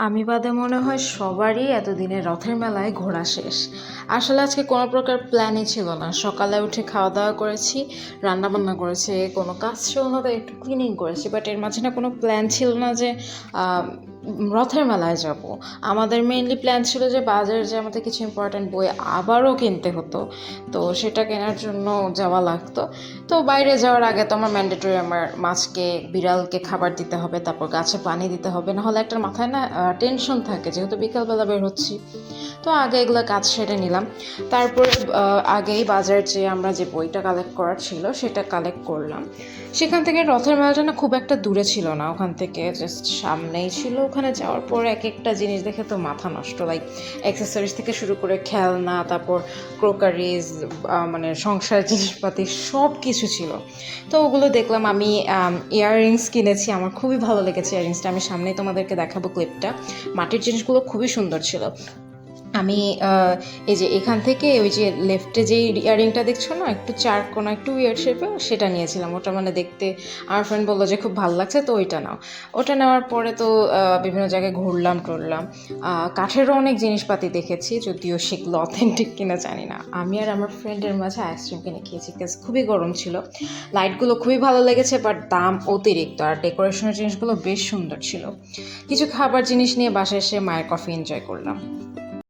আমি বাদে মনে হয় সবারই এতদিনে রথের মেলায় ঘোরা শেষ। আসলে আজকে কোনো প্রকার প্ল্যানই ছিল না। সকালে উঠে খাওয়া দাওয়া করেছি, রান্নাবান্না করেছি, কোনো কাজ ছিল না তাই একটু ক্লিনিং করেছি, বাট এর মাঝে না কোনো প্ল্যান ছিল না যে আহ, রথের মেলায় যাব। আমাদের মেইনলি প্ল্যান ছিল যে বাজারে যে আমাদের কিছু ইম্পর্ট্যান্ট বই আবারও কিনতে হতো, তো সেটা কেনার জন্য যাওয়া লাগতো। তো বাইরে যাওয়ার আগে তো আমার ম্যান্ডেটরি আমার মাছকে বিড়ালকে খাবার দিতে হবে, তারপর গাছে পানি দিতে হবে, নাহলে একটা মাথায় না টেনশন থাকে, যেহেতু বিকালবেলা বের হচ্ছি। তো আগে এগুলো কাজ সেরে নিলাম। তারপরে আগেই বাজার যে আমরা যে বইটা কালেক্ট করার ছিল সেটা কালেক্ট করলাম। সেখান থেকে রথের মেলাটা না খুব একটা দূরে ছিল না, ওখান থেকে জাস্ট সামনেই ছিল। ওখানে যাওয়ার পর এক একটা জিনিস দেখে তো মাথা নষ্ট, লাইক অ্যাক্সেসরিজ থেকে শুরু করে খেলনা, তারপর ক্রোকারিজ, মানে সংসার জিনিসপাতি সব কিছু ছিল। তো ওগুলো দেখলাম। আমি ইয়াররিংস কিনেছি, আমার খুবই ভালো লেগেছে ইয়াররিংসটা। আমি সামনেই তোমাদেরকে দেখাবো ক্লিপটা। মাটির জিনিসগুলো খুবই সুন্দর ছিল। আমি এই যে এখান থেকে ওই যে লেফটে যে ইয়াররিংটা দেখছো না, একটু চার কোনা, একটু উইয়ার্ড শেপে, সেটা নিয়েছিলাম। ওটা মানে দেখতে আমার ফ্রেন্ড বললো যে খুব ভালো লাগছে, তো ওইটা নাও। ওটা নেওয়ার পরে তো বিভিন্ন জায়গায় ঘুরলাম টুরলাম। কাঠেরও অনেক জিনিসপাতি দেখেছি, যদিও সেগুলো অথেন্টিক কিনা জানি না। আমি আর আমার ফ্রেন্ডের মাঝে আইসক্রিম কিনে খেয়েছি, বিকজ খুবই গরম ছিল। লাইটগুলো খুবই ভালো লেগেছে, বাট দাম অতিরিক্ত। আর ডেকোরেশনের জিনিসগুলো বেশ সুন্দর ছিল। কিছু খাবার জিনিস নিয়ে বাসায় এসে মায়ের কফি এনজয় করলাম।